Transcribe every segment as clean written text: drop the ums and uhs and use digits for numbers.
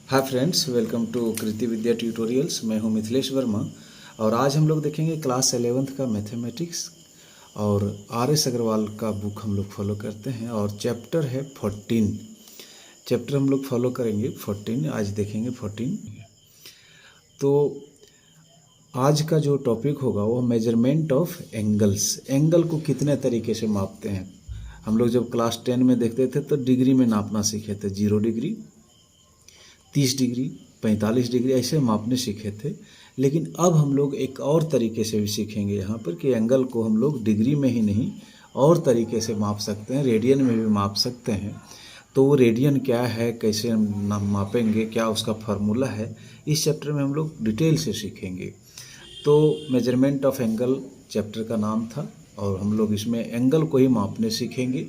Hi friends, welcome to Kriti Vidya tutorials. मैं हूं मिथिलेश वर्मा और आज हम लोग देखेंगे क्लास 11th का मैथमेटिक्स और आर.एस. अग्रवाल का बुक हम लोग फॉलो करते हैं और चैप्टर है 14। चैप्टर हम लोग फॉलो करेंगे 14, आज देखेंगे 14। तो आज का जो टॉपिक होगा वो मेजरमेंट ऑफ एंगल्स। एंगल को कितने तरीके से मापते हैं। हम लोग जब क्लास 10 में देखते थे तो डिग्री में नापना सीखे थे, 0 डिग्री, 30 डिग्री, 45 डिग्री ऐसे मापने सीखे थे। लेकिन अब हम लोग एक और तरीके से भी सीखेंगे यहाँ पर कि एंगल को हम लोग डिग्री में ही नहीं और तरीके से माप सकते हैं, रेडियन में भी माप सकते हैं। तो वो रेडियन क्या है, कैसे मापेंगे, क्या उसका फार्मूला है, इस चैप्टर में हम लोग डिटेल से सीखेंगे। तो मेजरमेंट ऑफ एंगल चैप्टर का नाम था और हम लोग इसमें एंगल को ही मापने सीखेंगे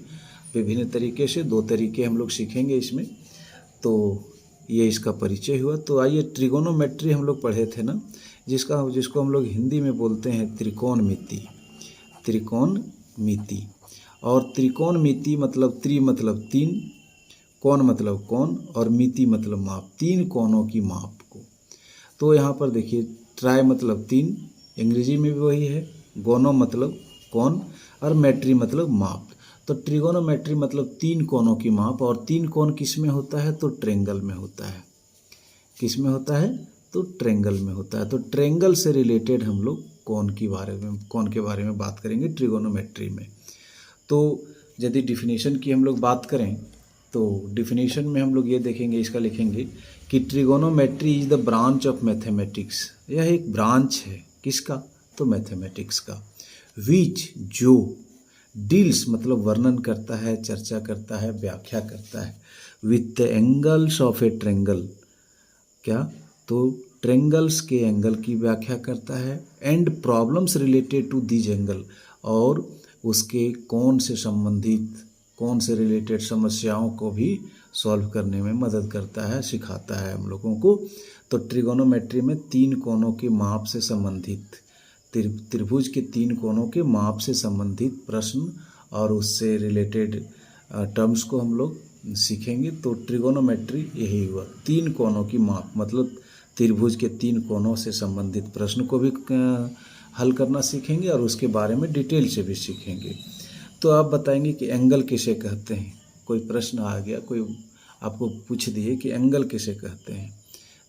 विभिन्न तरीके से। 2 तरीके हम लोग सीखेंगे इसमें। तो ये इसका परिचय हुआ। तो आइए, ट्रिगोनोमेट्री हम लोग पढ़े थे ना, जिसको हम लोग हिंदी में बोलते हैं त्रिकोणमिति। त्रिकोणमिति और त्रिकोणमिति मतलब त्रि मतलब 3, कोण मतलब कोण और मिति मतलब माप, 3 कोणों की माप को। तो यहाँ पर देखिए, ट्राई मतलब 3, अंग्रेजी में भी वही है, गोनो मतलब कोण और मेट्री मतलब माप। तो ट्रिगोनोमेट्री मतलब 3 कोणों की माप। और 3 कोण किस में होता है, तो ट्रेंगल में होता है। किस में होता है, तो ट्रेंगल में होता है। तो ट्रेंगल से रिलेटेड हम लोग कोण के बारे में बात करेंगे ट्रिगोनोमेट्री में। तो यदि डिफिनीशन की हम लोग बात करें तो डिफिनीशन में हम लोग ये देखेंगे, इसका लिखेंगे कि trigonometry is the branch of mathematics. यह एक ब्रांच है किसका, तो मैथमेटिक्स का। विच जो डील्स मतलब वर्णन करता है, चर्चा करता है, व्याख्या करता है with the angles of a triangle. क्या, तो ट्रेंगल्स के एंगल की व्याख्या करता है। And problems related to these angle, और उसके कोण से रिलेटेड समस्याओं को भी सॉल्व करने में मदद करता है, सिखाता है हम लोगों को। तो ट्रिगोनोमेट्री में 3 कोणों के माप से संबंधित, त्रिभुज के 3 कोणों के माप से संबंधित प्रश्न और उससे रिलेटेड टर्म्स को हम लोग सीखेंगे। तो ट्रिगोनोमेट्री यही हुआ, 3 कोणों की माप मतलब त्रिभुज के 3 कोणों से संबंधित प्रश्न को भी हल करना सीखेंगे और उसके बारे में डिटेल से भी सीखेंगे। तो आप बताएंगे कि एंगल किसे कहते हैं। कोई प्रश्न आ गया, कोई आपको पूछ दिए कि एंगल किसे कहते हैं,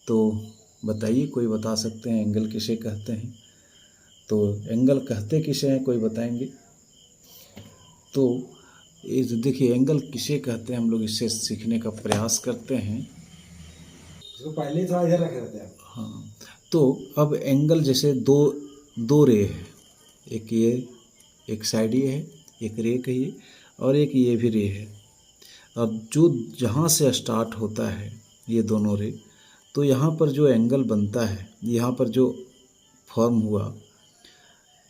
तो बताइए, कोई बता सकते हैं एंगल किसे कहते हैं। तो एंगल कहते किसे हैं, कोई बताएंगे। तो ये देखिए, एंगल किसे कहते हैं, हम लोग इससे सीखने का प्रयास करते हैं। तो पहले थोड़ा इधर रखे रहते हैं। हाँ, तो अब एंगल जैसे दो रे है, एक ये, एक साइड ये है, एक रे कहिए, और एक ये भी रे है। अब जो जहाँ से स्टार्ट होता है ये दोनों रे, तो यहाँ पर जो एंगल बनता है, यहाँ पर जो फॉर्म हुआ,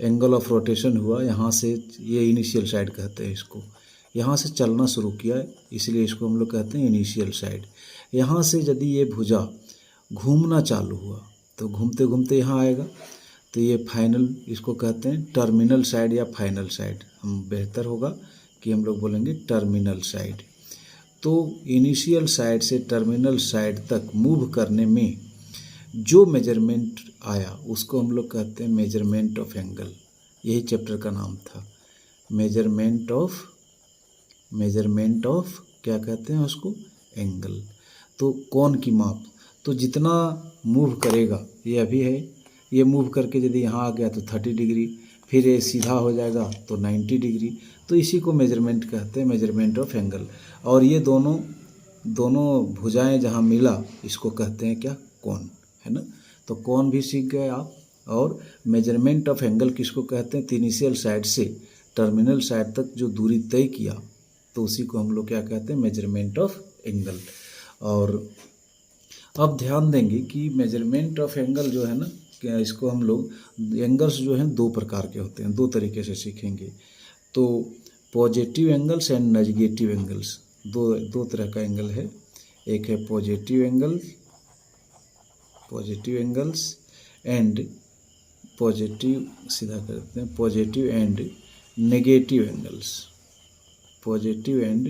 एंगल ऑफ रोटेशन हुआ, यहाँ से ये इनिशियल साइड कहते हैं इसको। यहाँ से चलना शुरू किया, इसलिए इसको हम लोग कहते हैं इनिशियल साइड। यहाँ से यदि ये भुजा घूमना चालू हुआ तो घूमते घूमते यहाँ आएगा, तो ये फाइनल, इसको कहते हैं टर्मिनल साइड या फाइनल साइड। हम बेहतर होगा कि हम लोग बोलेंगे टर्मिनल साइड। तो इनिशियल साइड से टर्मिनल साइड तक मूव करने में जो मेजरमेंट आया उसको हम लोग कहते हैं मेजरमेंट ऑफ एंगल। यही चैप्टर का नाम था, मेजरमेंट ऑफ क्या कहते हैं उसको, एंगल। तो कोण की माप, तो जितना मूव करेगा, ये अभी है, ये मूव करके यदि यहाँ आ गया तो 30 डिग्री, फिर ये सीधा हो जाएगा तो 90 डिग्री। तो इसी को मेजरमेंट कहते हैं, मेजरमेंट ऑफ एंगल। और ये दोनों भुजाएं जहाँ मिला इसको कहते हैं क्या, कोण, है ना। तो कोण भी सीख गए आप। और मेजरमेंट ऑफ एंगल किसको कहते हैं, इनिशियल साइड से टर्मिनल साइड तक जो दूरी तय किया, तो उसी को हम लोग क्या कहते हैं, मेजरमेंट ऑफ एंगल। और अब ध्यान देंगे कि मेजरमेंट ऑफ एंगल जो है ना, क्या इसको हम लोग, एंगल्स जो हैं 2 प्रकार के होते हैं, 2 तरीके से सीखेंगे। तो positive angles and negative angles, दो तरह का एंगल है। एक है पॉजिटिव एंगल्स एंड पॉजिटिव, सीधा करते हैं, positive and negative angles, positive and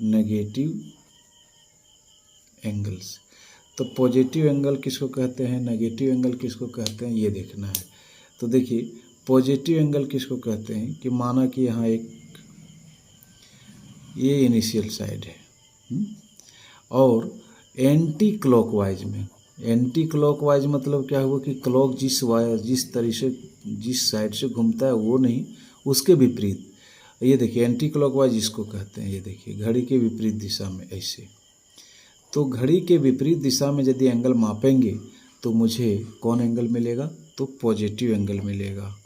negative angles. तो पॉजिटिव एंगल किसको कहते हैं, नेगेटिव एंगल किसको कहते हैं, ये देखना है। तो देखिए पॉजिटिव एंगल किसको कहते हैं कि माना कि यहाँ एक ये इनिशियल साइड है और एंटी क्लॉकवाइज में, एंटी क्लॉकवाइज मतलब क्या हुआ कि क्लॉक जिस साइड से घूमता है वो नहीं, उसके विपरीत। ये देखिए एंटी क्लॉकवाइज इसको कहते हैं, ये देखिए घड़ी के विपरीत दिशा में ऐसे। तो घड़ी के विपरीत दिशा में यदि एंगल मापेंगे तो मुझे कौन एंगल मिलेगा, तो पॉजिटिव एंगल मिलेगा।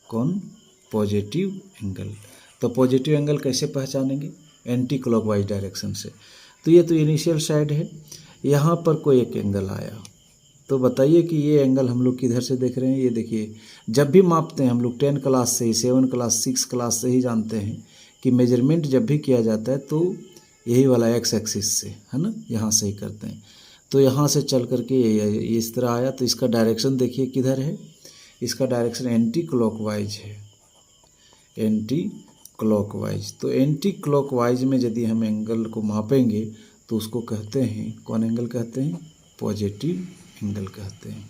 कौन, पॉजिटिव एंगल। तो पॉजिटिव एंगल कैसे पहचानेंगे, एंटी क्लॉकवाइज डायरेक्शन से। तो ये तो इनिशियल साइड है, यहाँ पर कोई एक एंगल आया, तो बताइए कि ये एंगल हम लोग किधर से देख रहे हैं। ये देखिए जब भी मापते हैं हम लोग 10 क्लास से ही, 7 क्लास 6 क्लास से ही जानते हैं कि मेजरमेंट जब भी किया जाता है तो यही वाला एक्स एक्सिस से, है ना, यहाँ से ही करते हैं। तो यहाँ से चल करके ये इस तरह आया, तो इसका डायरेक्शन देखिए किधर है, इसका डायरेक्शन एंटी क्लॉकवाइज है, एंटी क्लॉकवाइज। तो एंटी क्लॉकवाइज में यदि हम एंगल को मापेंगे तो उसको कहते हैं, कौन एंगल कहते हैं, पॉजिटिव एंगल कहते हैं।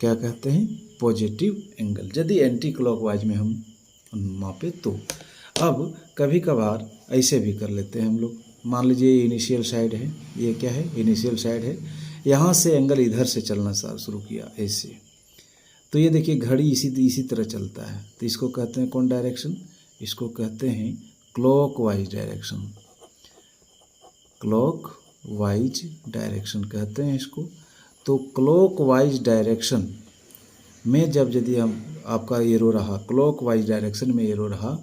क्या कहते हैं, पॉजिटिव एंगल, यदि एंटी क्लॉकवाइज में हम मापे तो। अब कभी कभार ऐसे भी कर लेते हैं हम लोग, मान लीजिए इनिशियल साइड है, ये क्या है, इनिशियल साइड है, यहाँ से एंगल इधर से चलना शुरू किया ऐसे। तो ये देखिए घड़ी इसी तरह चलता है, तो इसको कहते हैं कौन डायरेक्शन, इसको कहते हैं क्लॉकवाइज डायरेक्शन, क्लॉकवाइज डायरेक्शन कहते हैं इसको। तो क्लॉकवाइज डायरेक्शन में जब यदि हम आपका एरो रहा, क्लॉकवाइज डायरेक्शन में एरो रहा,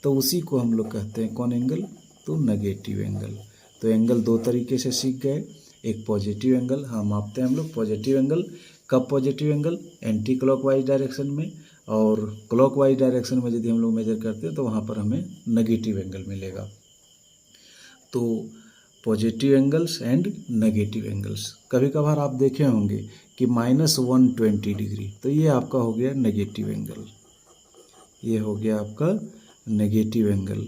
तो उसी को हम लोग कहते हैं कौन एंगल, तो नेगेटिव एंगल। तो एंगल दो तरीके से सीख गए, एक पॉजिटिव एंगल, हाँ मापते हैं हम लोग पॉजिटिव एंगल। कब positive angle, anti clockwise direction में, और क्लॉकवाइज डायरेक्शन में यदि हम लोग मेजर करते हैं तो वहाँ पर हमें नेगेटिव एंगल मिलेगा। तो positive angles and negative angles, कभी कभार आप देखे होंगे कि -120 डिग्री, तो ये आपका हो गया नेगेटिव एंगल, ये हो गया आपका नेगेटिव एंगल,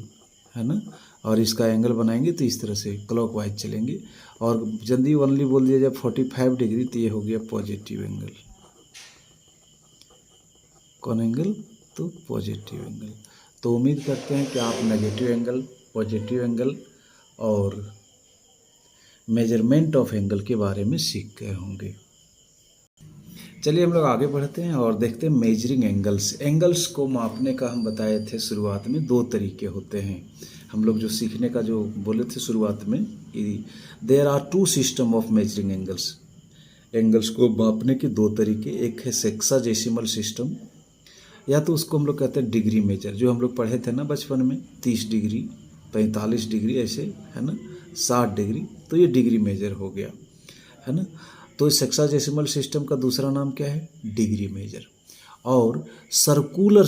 है ना। और इसका एंगल बनाएंगे तो इस तरह से क्लॉकवाइज चलेंगे, और जल्दी ओनली बोल दिया जाए 45 डिग्री, तो ये हो गया पॉजिटिव एंगल। कौन एंगल, तो पॉजिटिव एंगल। तो उम्मीद करते हैं कि आप नेगेटिव एंगल, पॉजिटिव एंगल और मेजरमेंट ऑफ एंगल के बारे में सीख गए होंगे। चलिए हम लोग आगे बढ़ते हैं और देखते हैं मेजरिंग एंगल्स। एंगल्स को मापने का हम बताए थे शुरुआत में, दो तरीके होते हैं। हम लोग जो सीखने का जो बोले थे शुरुआत में, there are 2 system of measuring angles. Angles को मापने के दो तरीके, एक है सेक्साजेसिमल सिस्टम, या तो उसको हम लोग कहते हैं डिग्री मेजर, जो हम लोग पढ़े थे ना बचपन में, 30 डिग्री 45 डिग्री ऐसे, है ना, 60 डिग्री, तो ये डिग्री मेजर हो गया, है ना। तो सेक्साजेसिमल सिस्टम का दूसरा नाम क्या है, डिग्री मेजर। और सर्कुलर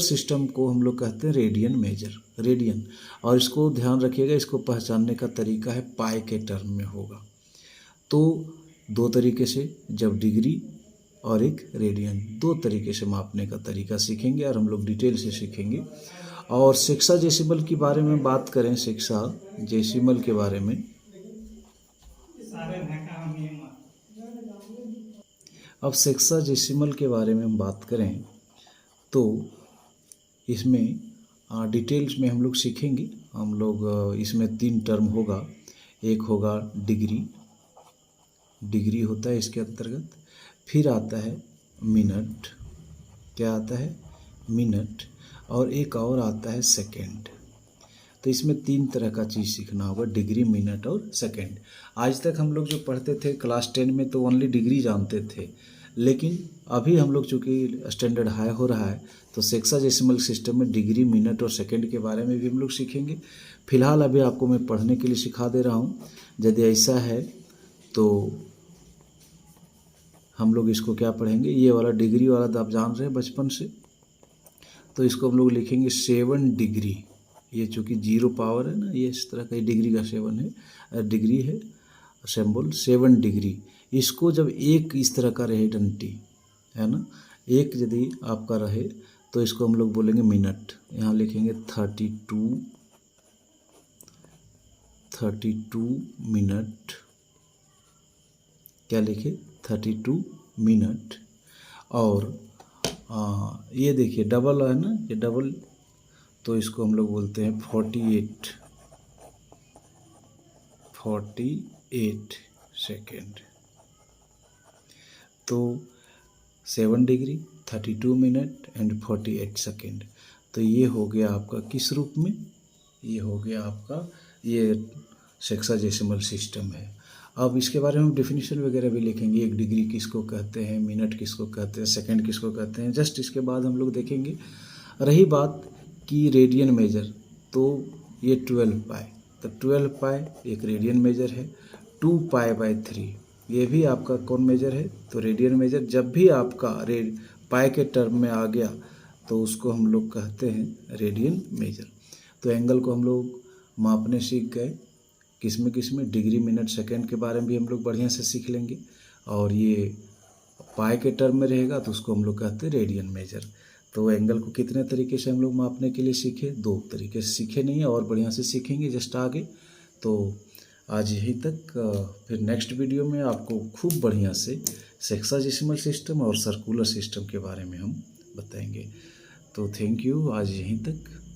सिस्टम को हम लोग कहते हैं रेडियन मेजर, रेडियन। और इसको ध्यान रखिएगा, इसको पहचानने का तरीका है पाई के टर्म में होगा। तो दो तरीके से, जब डिग्री और एक रेडियन, दो तरीके से मापने का तरीका सीखेंगे और हम लोग डिटेल से सीखेंगे। और सेक्साजेसिमल के बारे में बात करें, सेक्साजेसिमल के बारे में, अब सेक्साजेसिमल के बारे में हम बात करें तो इसमें डिटेल्स में हम लोग सीखेंगे। हम लोग इसमें 3 टर्म होगा, एक होगा डिग्री होता है इसके अंतर्गत, फिर आता है मिनट, क्या आता है, मिनट, और एक और आता है सेकेंड। तो इसमें 3 तरह का चीज़ सीखना होगा, डिग्री, मिनट और सेकेंड। आज तक हम लोग जो पढ़ते थे क्लास 10 में तो ओनली डिग्री जानते थे, लेकिन अभी हम लोग चूँकि स्टैंडर्ड हाई हो रहा है तो सेक्साजेसिमल सिस्टम में डिग्री, मिनट और सेकेंड के बारे में भी हम लोग सीखेंगे। फिलहाल अभी आपको मैं पढ़ने के लिए सिखा दे रहा हूँ। यदि ऐसा है तो हम लोग इसको क्या पढ़ेंगे, ये वाला डिग्री वाला तो आप जान रहे हैं बचपन से, तो इसको हम लोग लिखेंगे 7 डिग्री। ये चूँकि 0 पावर है ना, ये इस तरह का डिग्री का 7 है, डिग्री है सिंबल 7 डिग्री। इसको जब एक इस तरह का रहे डंटी, है ना, एक यदि आपका रहे तो इसको हम लोग बोलेंगे मिनट। यहाँ लिखेंगे 32 32 मिनट, क्या लिखे 32 मिनट। और ये देखिए डबल है ना, ये डबल, तो इसको हम लोग बोलते हैं 48 सेकेंड। तो 7 डिग्री 32 मिनट एंड 48 सेकेंड। तो ये हो गया आपका किस रूप में, ये हो गया आपका ये सेक्साडेसिमल सिस्टम है। अब इसके बारे में हम डेफिनेशन वगैरह भी लिखेंगे, 1 डिग्री किसको कहते हैं, मिनट किसको कहते हैं, सेकंड किसको कहते हैं, जस्ट इसके बाद हम लोग देखेंगे। रही बात कि रेडियन मेजर, तो ये 12 पाई, तो 12 पाई एक रेडियन मेजर है। 2 पाई बाई 3 ये भी आपका कौन मेजर है, तो रेडियन मेजर। जब भी आपका पाई के टर्म में आ गया तो उसको हम लोग कहते हैं रेडियन मेजर। तो एंगल को हम लोग मापने सीख गए, किसमें किसमें, डिग्री मिनट सेकंड के बारे में भी हम लोग बढ़िया से सीख लेंगे। और ये पाई के टर्म में रहेगा तो उसको हम लोग कहते हैं रेडियन मेजर। तो एंगल को कितने तरीके से हम लोग मापने के लिए सीखे, 2 तरीके से सीखे नहीं है, और बढ़िया से सीखेंगे जस्ट आगे। तो आज यहीं तक, फिर नेक्स्ट वीडियो में आपको खूब बढ़िया से सेक्साडेसिमल सिस्टम और सर्कुलर सिस्टम के बारे में हम बताएंगे। तो थैंक यू, आज यहीं तक।